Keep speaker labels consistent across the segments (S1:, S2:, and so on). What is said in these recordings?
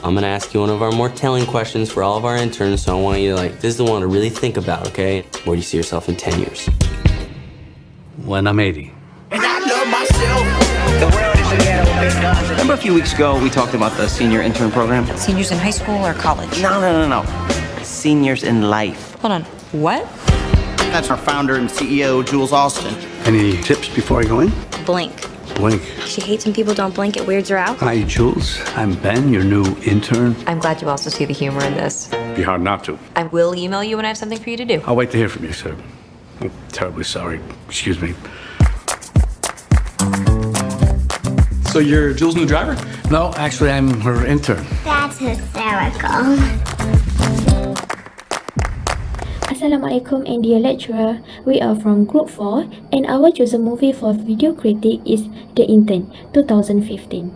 S1: I'm gonna ask you one of our more telling questions for all of our interns, so I want you to this is the one to really think about, okay? Where do you see yourself in 10 years?
S2: When I'm 80.
S3: And I love myself. The world is a ghetto with big guns. Remember a few weeks ago we talked about the senior intern program?
S4: Seniors in high school or college?
S3: No. Seniors in life.
S4: Hold on. What?
S5: That's our founder and CEO, Jules Austin.
S2: Any tips before I go in?
S6: Blink.
S2: Blink.
S6: She hates when people don't blink. It weirds her out.
S2: Hi, Jules. I'm Ben, your new intern.
S4: I'm glad you also see the humor in this.
S2: Be hard not to.
S4: I will email you when I have something for you to do.
S2: I'll wait to hear from you, sir. I'm terribly sorry. Excuse me.
S7: So you're Jules' new driver?
S2: No, actually, I'm her intern.
S8: That's hysterical. Assalamualaikum and dear lecturer, we are from Group 4 and our chosen movie for video critic is The Intern 2015.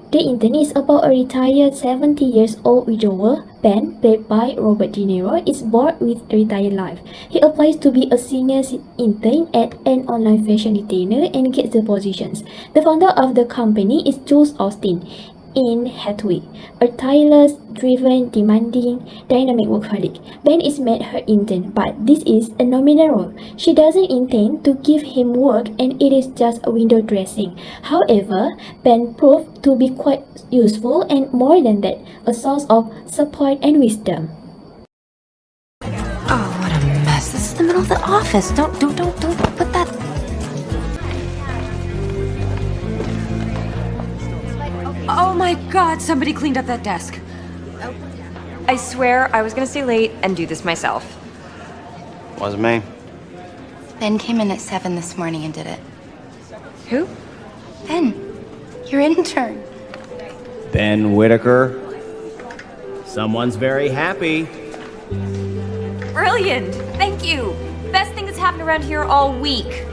S8: The Intern is about a retired 70 years old widower, Ben, played by Robert De Niro, is bored with retired life. He applies to be a senior intern at an online fashion retailer and gets the positions. The founder of the company is Jules Austin. Anne Hathaway, a tireless, driven, demanding, dynamic workaholic. Ben is made her intern, but this is a nominal role. She doesn't intend to give him work and it is just a window dressing. However, Ben proved to be quite useful and more than that, a source of support and wisdom.
S4: Oh, what a mess. This is the middle of the office. Don't put that... Oh my God, somebody cleaned up that desk. I swear I was gonna stay late and do this myself.
S3: Wasn't me.
S9: Ben came in at 7 this morning and did it.
S4: Who?
S9: Ben, your intern.
S10: Ben Whitaker. Someone's very happy.
S4: Brilliant! Thank you! Best thing that's happened around here all week.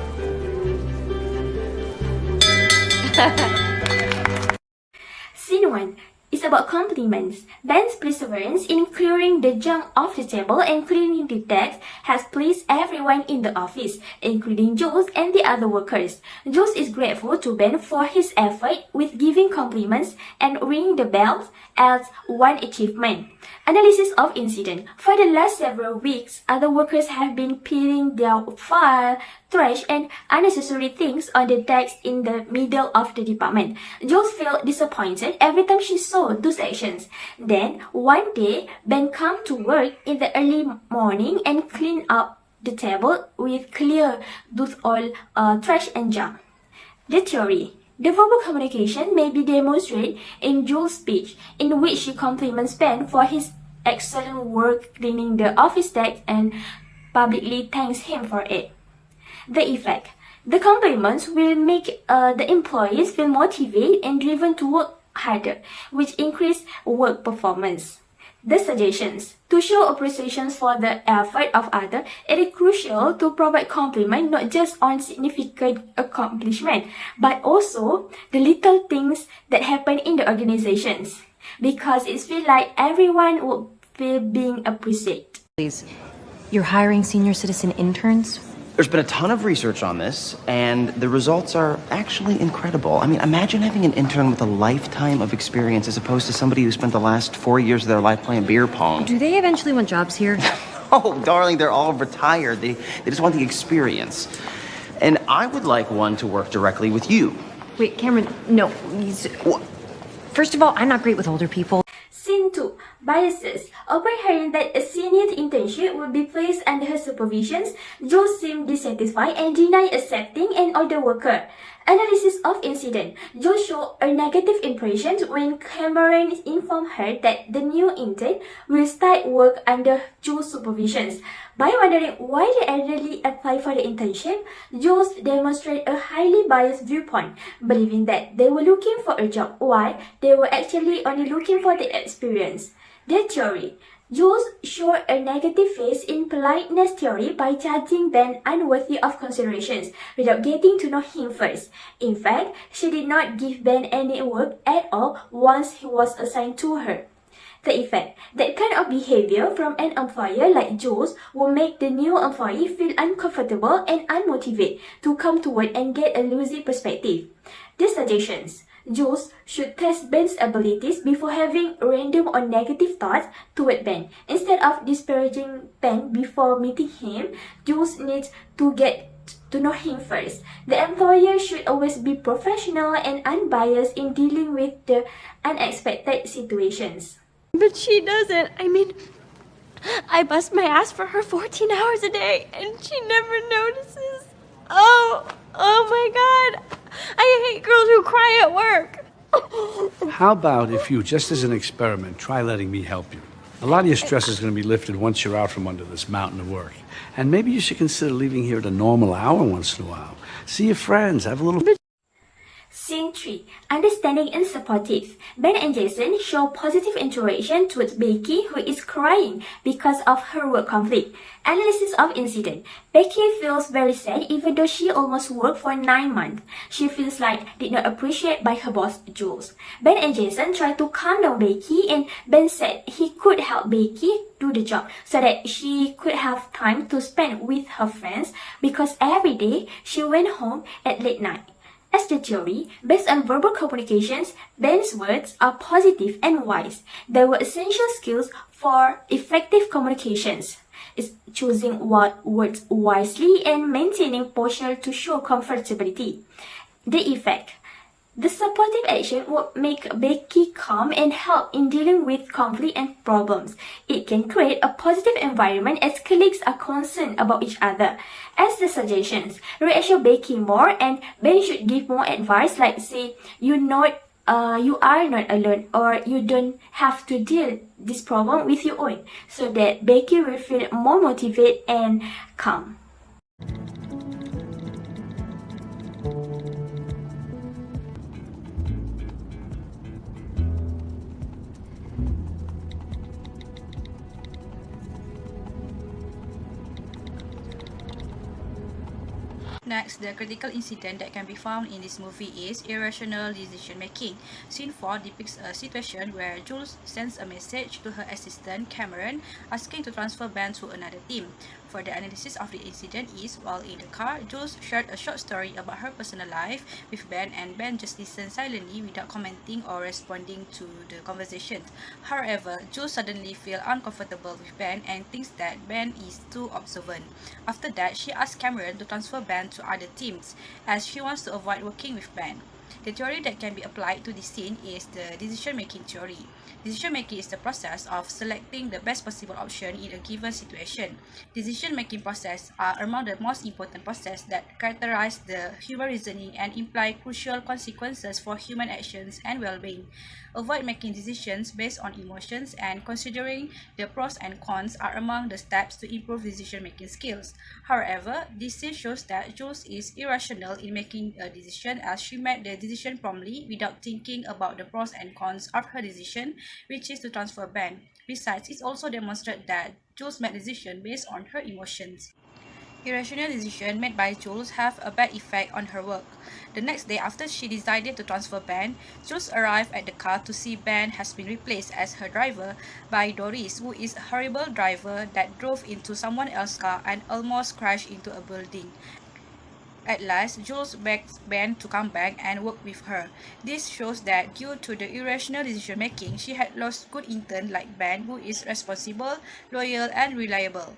S8: Scene 1 is about compliments. Ben's perseverance in clearing the junk off the table and cleaning the desk has pleased everyone in the office, including Jules and the other workers. Jules is grateful to Ben for his effort with giving compliments and ringing the bells as one achievement. Analysis of incident. For the last several weeks, other workers have been peeling their file, trash, and unnecessary things on the desk in the middle of the department. Jules felt disappointed every time she saw those actions. Then, one day, Ben came to work in the early morning and cleaned up the table with clear those all trash and junk. The theory. The verbal communication may be demonstrated in Jules' speech, in which she compliments Ben for his excellent work cleaning the office desk and publicly thanks him for it. The effect. The compliments will make the employees feel motivated and driven to work harder, which increase work performance. The suggestions. To show appreciation for the effort of others, it is crucial to provide compliment not just on significant accomplishment, but also the little things that happen in the organizations, because it feels like everyone would feel being appreciated.
S4: Please, you're hiring senior citizen interns?
S3: There's been a ton of research on this, and the results are actually incredible. I mean, imagine having an intern with a lifetime of experience as opposed to somebody who spent the last 4 years of their life playing beer pong.
S4: Do they eventually want jobs here?
S3: Oh, darling, they're all retired. They just want the experience. And I would like one to work directly with you.
S4: Wait, Cameron, no. First of all, I'm not great with older people.
S8: Scene 2. Biases. Upon hearing that a senior internship would be placed under her supervision, Jules seemed dissatisfied and denied accepting an older worker. Analysis of incident. Jules showed a negative impression when Cameron informed her that the new intern will start work under Jules' supervision. By wondering why the elderly applied for the internship, Jules demonstrated a highly biased viewpoint, believing that they were looking for a job while they were actually only looking for the experience. The theory. Jules showed a negative face in politeness theory by judging Ben unworthy of considerations without getting to know him first. In fact, she did not give Ben any work at all once he was assigned to her. The effect. That kind of behavior from an employer like Jules will make the new employee feel uncomfortable and unmotivated to come to work and get a lousy perspective. The suggestions. Jules should test Ben's abilities before having random or negative thoughts toward Ben. Instead of disparaging Ben before meeting him, Jules needs to get to know him first. The employer should always be professional and unbiased in dealing with the unexpected situations.
S11: But she doesn't. I mean, I bust my ass for her 14 hours a day, and she never notices. Oh my God. I hate girls who cry at work.
S2: How about if you, just as an experiment, try letting me help you? A lot of your stress is going to be lifted once you're out from under this mountain of work. And maybe you should consider leaving here at a normal hour once in a while. See your friends, have a little...
S8: Scene 3. Understanding and supportive. Ben and Jason show positive interaction towards Becky, who is crying because of her work conflict. Analysis of incident. Becky feels very sad even though she almost worked for 9 months. She feels like did not appreciated by her boss, Jules. Ben and Jason try to calm down Becky, and Ben said he could help Becky do the job so that she could have time to spend with her friends because every day she went home at late night. As the theory, based on verbal communications, Ben's words are positive and wise. They were essential skills for effective communications. It's choosing what words wisely and maintaining posture to show comfortability. The effect. The supportive action would make Becky calm and help in dealing with conflict and problems. It can create a positive environment as colleagues are concerned about each other. As the suggestions, reassure Becky more, and Ben should give more advice like say, you are not alone, or you don't have to deal this problem with your own, so that Becky will feel more motivated and calm.
S12: Next, the critical incident that can be found in this movie is irrational decision making. Scene 4 depicts a situation where Jules sends a message to her assistant Cameron asking to transfer Ben to another team. Further analysis of the incident is, while in the car, Jules shared a short story about her personal life with Ben, and Ben just listened silently without commenting or responding to the conversation. However, Jules suddenly feels uncomfortable with Ben and thinks that Ben is too observant. After that, she asks Cameron to transfer Ben to other teams, as she wants to avoid working with Ben. The theory that can be applied to this scene is the decision-making theory. Decision-making is the process of selecting the best possible option in a given situation. Decision-making processes are among the most important processes that characterize the human reasoning and imply crucial consequences for human actions and well-being. Avoid making decisions based on emotions, and considering the pros and cons are among the steps to improve decision-making skills. However, this scene shows that Jules is irrational in making a decision, as she made the decision promptly without thinking about the pros and cons of her decision, which is to transfer Ben. Besides, it also demonstrates that Jules made a decision based on her emotions. Irrational decisions made by Jules have a bad effect on her work. The next day after she decided to transfer Ben, Jules arrived at the car to see Ben has been replaced as her driver by Doris, who is a horrible driver that drove into someone else's car and almost crashed into a building. At last, Jules begs Ben to come back and work with her. This shows that due to the irrational decision making, she had lost good intern like Ben, who is responsible, loyal, and reliable.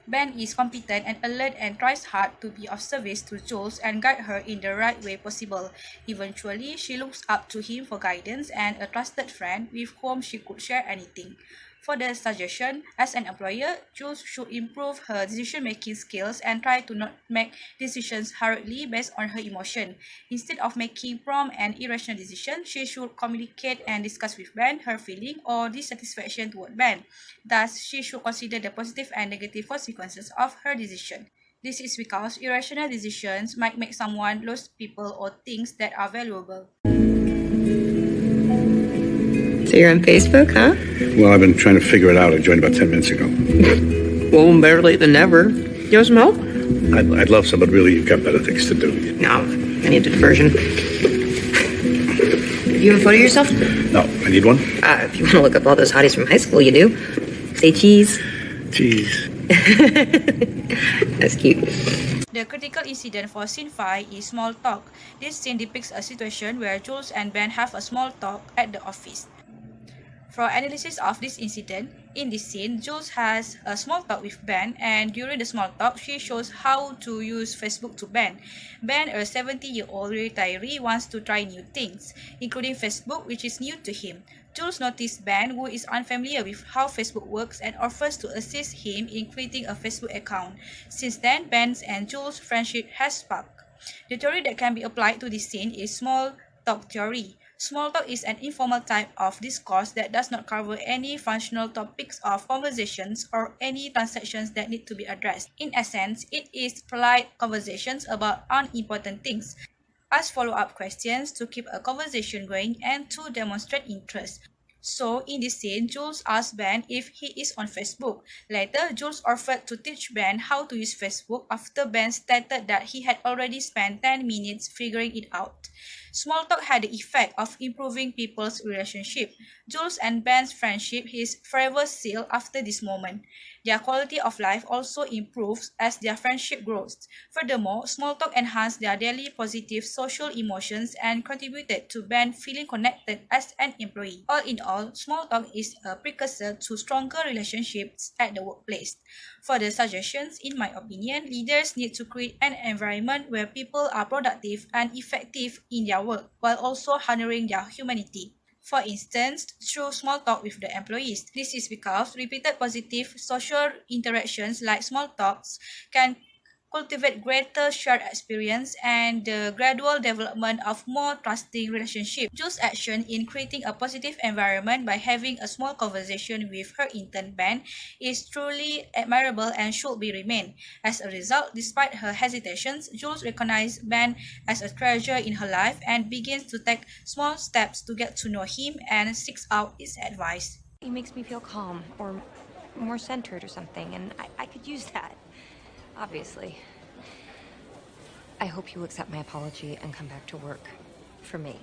S12: Ben is competent and alert and tries hard to be of service to Jules and guide her in the right way possible. Eventually, she looks up to him for guidance and a trusted friend with whom she could share anything. For the suggestion, as an employer, Jules should improve her decision-making skills and try to not make decisions hurriedly based on her emotion. Instead of making prompt and irrational decisions, she should communicate and discuss with Ben her feeling or dissatisfaction toward Ben. Thus, she should consider the positive and negative consequences of her decision. This is because irrational decisions might make someone lose people or things that are valuable.
S13: So you're on Facebook, huh?
S2: Well, I've been trying to figure it out. I joined about 10 minutes ago.
S13: Well, better late than never. You want some help?
S2: I'd love some, but really you've got better things to do.
S13: No, I need a diversion. You have a photo of yourself?
S2: No, I need one.
S13: If you want to look up all those hotties from high school, you do. Say cheese.
S2: Cheese.
S13: That's cute.
S12: The critical incident for scene 5 is small talk. This scene depicts a situation where Jules and Ben have a small talk at the office. For analysis of this incident, in this scene, Jules has a small talk with Ben, and during the small talk, she shows how to use Facebook to Ben. Ben, a 70-year-old retiree, wants to try new things, including Facebook, which is new to him. Jules noticed Ben, who is unfamiliar with how Facebook works, and offers to assist him in creating a Facebook account. Since then, Ben's and Jules' friendship has sparked. The theory that can be applied to this scene is small talk theory. Small talk is an informal type of discourse that does not cover any functional topics of conversations or any transactions that need to be addressed. In essence, it is polite conversations about unimportant things. Ask follow-up questions to keep a conversation going and to demonstrate interest. So, in this scene, Jules asked Ben if he is on Facebook. Later, Jules offered to teach Ben how to use Facebook after Ben stated that he had already spent 10 minutes figuring it out. Small talk had the effect of improving people's relationship. Jules and Ben's friendship is forever sealed after this moment. Their quality of life also improves as their friendship grows. Furthermore, small talk enhanced their daily positive social emotions and contributed to Ben feeling connected as an employee. All in all, small talk is a precursor to stronger relationships at the workplace. Further suggestions, in my opinion, leaders need to create an environment where people are productive and effective in their work, while also honoring their humanity. For instance, through small talk with the employees. This is because repeated positive social interactions like small talks can cultivate greater shared experience and the gradual development of more trusting relationships. Jules' action in creating a positive environment by having a small conversation with her intern Ben is truly admirable and should be remained. As a result, despite her hesitations, Jules recognizes Ben as a treasure in her life and begins to take small steps to get to know him and seeks out his advice.
S4: He makes me feel calm or more centered or something, and I could use that. Obviously. I hope you accept my apology and come back to work for me.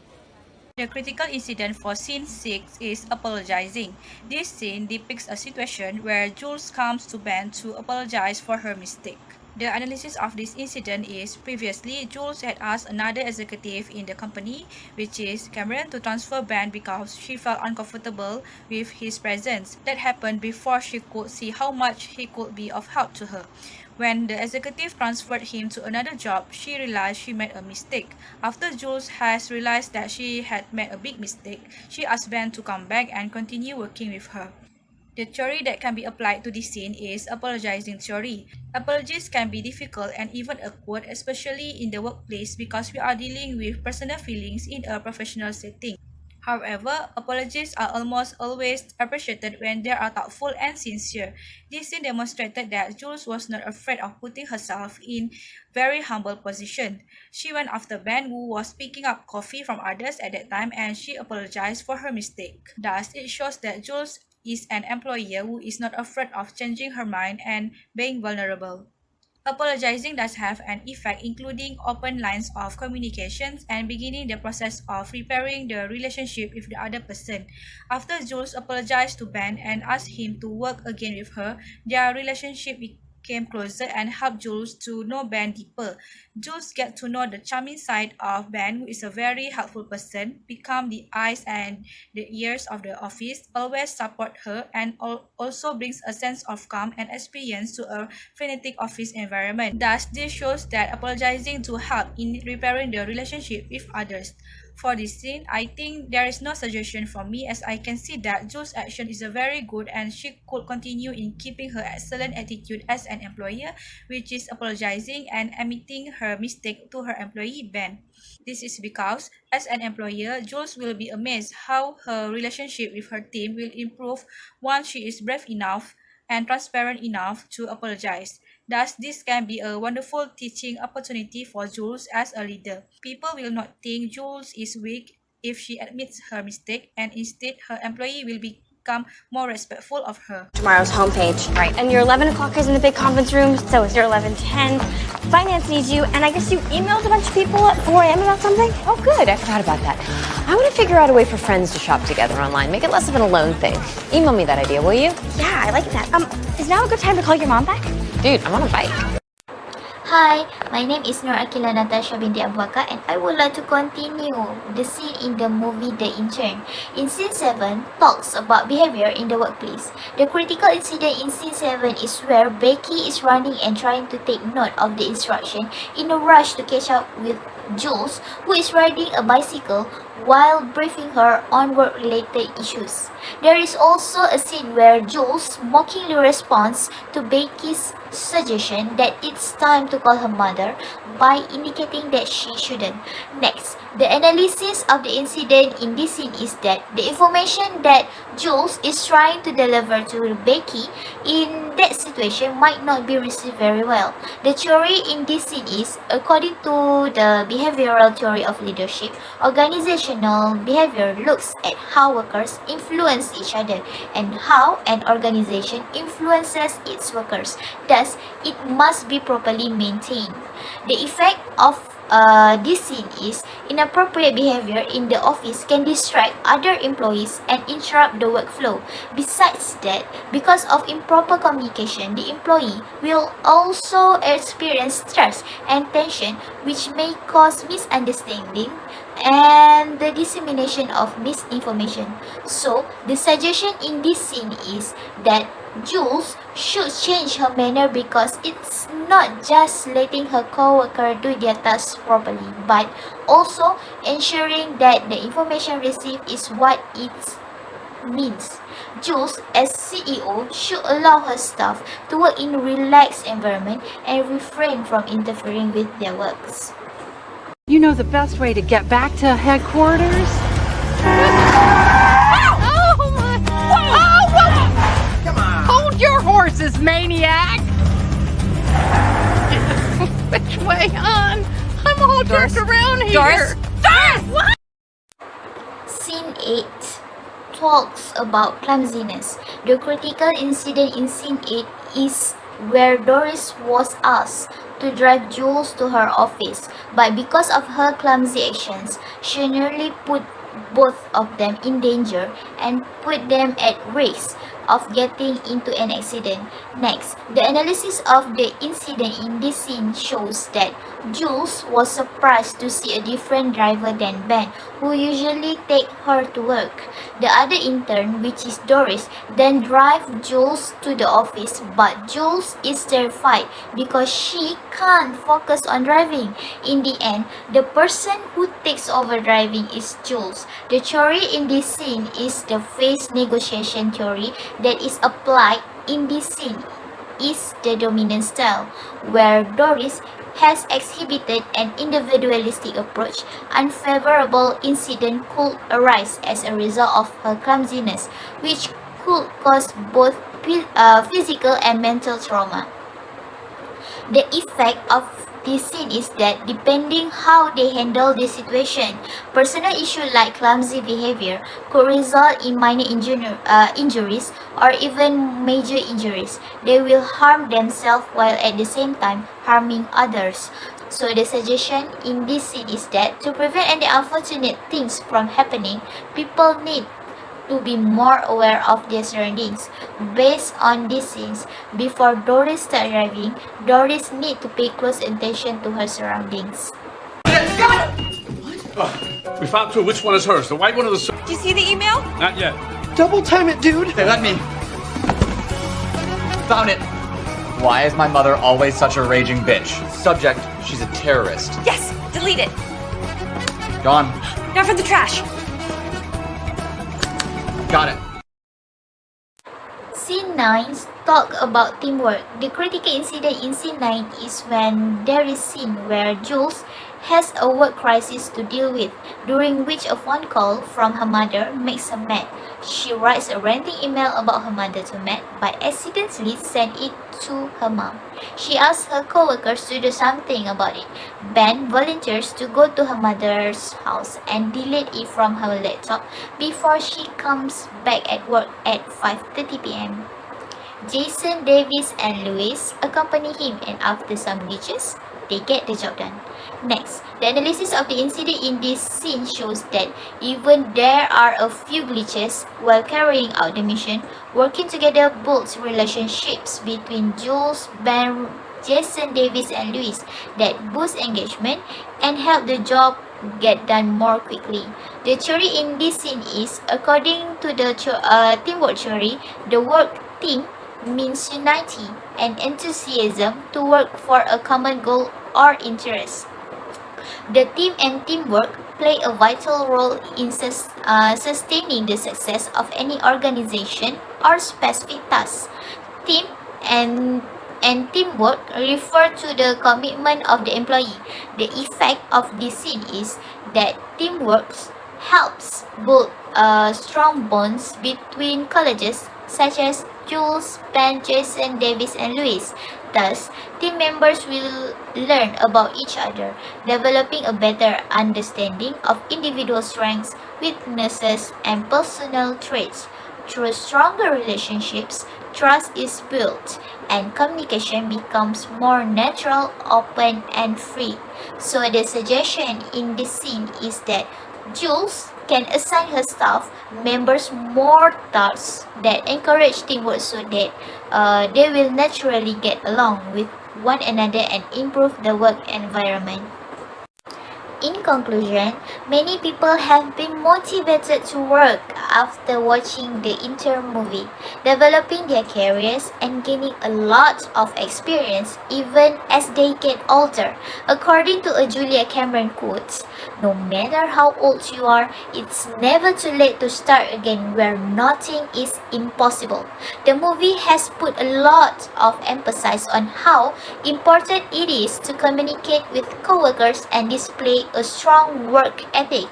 S12: The critical incident for scene 6 is apologizing. This scene depicts a situation where Jules comes to Ben to apologize for her mistake. The analysis of this incident is previously Jules had asked another executive in the company, which is Cameron, to transfer Ben because she felt uncomfortable with his presence. That happened before she could see how much he could be of help to her. When the executive transferred him to another job, she realized she made a mistake. After Jules has realized that she had made a big mistake, she asked Ben to come back and continue working with her. The theory that can be applied to this scene is apologizing theory. Apologies can be difficult and even awkward, especially in the workplace because we are dealing with personal feelings in a professional setting. However, apologies are almost always appreciated when they are thoughtful and sincere. This scene demonstrated that Jules was not afraid of putting herself in very humble position. She went after Ben, who was picking up coffee from others at that time, and she apologized for her mistake. Thus, it shows that Jules is an employer who is not afraid of changing her mind and being vulnerable. Apologizing does have an effect, including open lines of communications and beginning the process of repairing the relationship with the other person. After Jules apologized to Ben and asked him to work again with her, their relationship became closer and helped Jules to know Ben deeper. Jules get to know the charming side of Ben, who is a very helpful person, become the eyes and the ears of the office, always support her, and also brings a sense of calm and experience to a frenetic office environment. Thus, this shows that apologizing to help in repairing the relationship with others. For this scene, I think there is no suggestion from me, as I can see that Jules' action is very good and she could continue in keeping her excellent attitude as an employer, which is apologizing and admitting her mistake to her employee Ben. This is because, as an employer, Jules will be amazed how her relationship with her team will improve once she is brave enough and transparent enough to apologize. Thus, this can be a wonderful teaching opportunity for Jules as a leader. People will not think Jules is weak if she admits her mistake, and instead her employee will become more respectful of her.
S11: Tomorrow's homepage. Right. And your 11 o'clock is in the big conference room, so is your 11:10. Finance needs you, and I guess you emailed a bunch of people at 4 a.m. about something?
S4: Oh, good. I forgot about that. I want to figure out a way for friends to shop together online. Make it less of an alone thing. Email me that idea, will you?
S11: Yeah, I like that. Is now a good time to call your mom back?
S4: Dude, I'm on a bike.
S11: Hi, my name is Nur Akila Natasha binti Abu Bakar, and I would like to continue the scene in the movie The Intern. In scene 7, talks about behavior in the workplace. The critical incident in scene 7 is where Becky is running and trying to take note of the instruction in a rush to catch up with Jules, who is riding a bicycle while briefing her on work-related issues. There is also a scene where Jules mockingly responds to Becky's suggestion that it's time to call her mother by indicating that she shouldn't. Next, the analysis of the incident in this scene is that the information that Jules is trying to deliver to Becky in that situation might not be received very well. The theory in this scene is, according to the behavioral theory of leadership, organizational behavior looks at how workers influence each other and how an organization influences its workers. Thus, it must be properly maintained. The effect of this scene is inappropriate behavior in the office can distract other employees and interrupt the workflow. Besides that, because of improper communication, the employee will also experience stress and tension, which may cause misunderstanding and the dissemination of misinformation. So, the suggestion in this scene is that Jules should change her manner because it's not just letting her co-worker do their tasks properly, but also ensuring that the information received is what it means. Jules, as CEO, should allow her staff to work in a relaxed environment and refrain from interfering with their works.
S14: You know the best way to get back to headquarters? Oh my! Whoa! Whoa! Come on! Hold your horses, maniac! Which way, hon? I'm all jerked around here.
S11: Doris?
S14: Doris! What?
S11: Scene 8 talks about clumsiness. The critical incident in scene 8 is where Doris was asked to drive Jules to her office, but because of her clumsy actions, she nearly put both of them in danger and put them at risk of getting into an accident. Next, the analysis of the incident in this scene shows that Jules was surprised to see a different driver than Ben, who usually take her to work. The other intern, which is Doris, then drives Jules to the office, but Jules is terrified because she can't focus on driving. In the end, the person who takes over driving is Jules. The theory in this scene is the phase negotiation theory that is applied in this scene is the dominant style, where Doris has exhibited an individualistic approach. Unfavorable incident could arise as a result of her clumsiness, which could cause both physical and mental trauma. The effect of this scene is that depending how they handle the situation, personal issues like clumsy behavior could result in minor injuries or even major injuries. They will harm themselves while at the same time harming others. So the suggestion in this scene is that to prevent any unfortunate things from happening, people need to be more aware of their surroundings. Based on these scenes, before Doris starts driving, Doris needs to pay close attention to her surroundings.
S2: We found two. Which one is hers? The white one or the...
S15: Did you see the email?
S2: Not yet.
S5: Double time it, dude.
S16: Hey, let me. Found it. Why is my mother always such a raging bitch? Subject, she's a terrorist.
S15: Yes, delete it.
S16: Gone.
S15: Now for the trash.
S16: Got it.
S11: Scene 9 talk about teamwork. The critical incident in scene 9 is when there is scene where Jules has a work crisis to deal with, during which a phone call from her mother makes her mad. She writes a ranting email about her mother to Matt, but accidentally sent it to her mom. She asks her co-workers to do something about it. Ben volunteers to go to her mother's house and delete it from her laptop before she comes back at work at 5:30 p.m. Jason, Davis, and Louis accompany him, and after some glitches,
S8: they get the job done. Next, the analysis of the incident in this scene shows that even there are a few glitches while carrying out the mission, working together builds relationships between Jules, Ben, Jason Davis and Louis that boost engagement and help the job get done more quickly. The theory in this scene is, according to the teamwork theory, the work team means unity and enthusiasm to work for a common goal or interest. The team and teamwork play a vital role in sustaining the success of any organization or specific task. Team and teamwork refer to the commitment of the employee. The effect of this scene is that teamwork helps build strong bonds between colleagues such as Jules, Ben, Jason, Davis, and Louis. Thus, team members will learn about each other, developing a better understanding of individual strengths, weaknesses, and personal traits. Through stronger relationships, trust is built, and communication becomes more natural, open, and free. So the suggestion in this scene is that Jules can assign her staff members more tasks that encourage teamwork so that they will naturally get along with one another and improve the work environment. In conclusion, many people have been motivated to work after watching the intern movie, developing their careers and gaining a lot of experience even as they get older. According to a Julia Cameron quote, "No matter how old you are, it's never too late to start again where nothing is impossible." The movie has put a lot of emphasis on how important it is to communicate with coworkers and display a strong work ethic,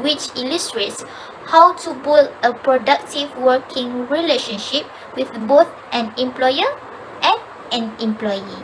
S8: which illustrates how to build a productive working relationship with both an employer and an employee.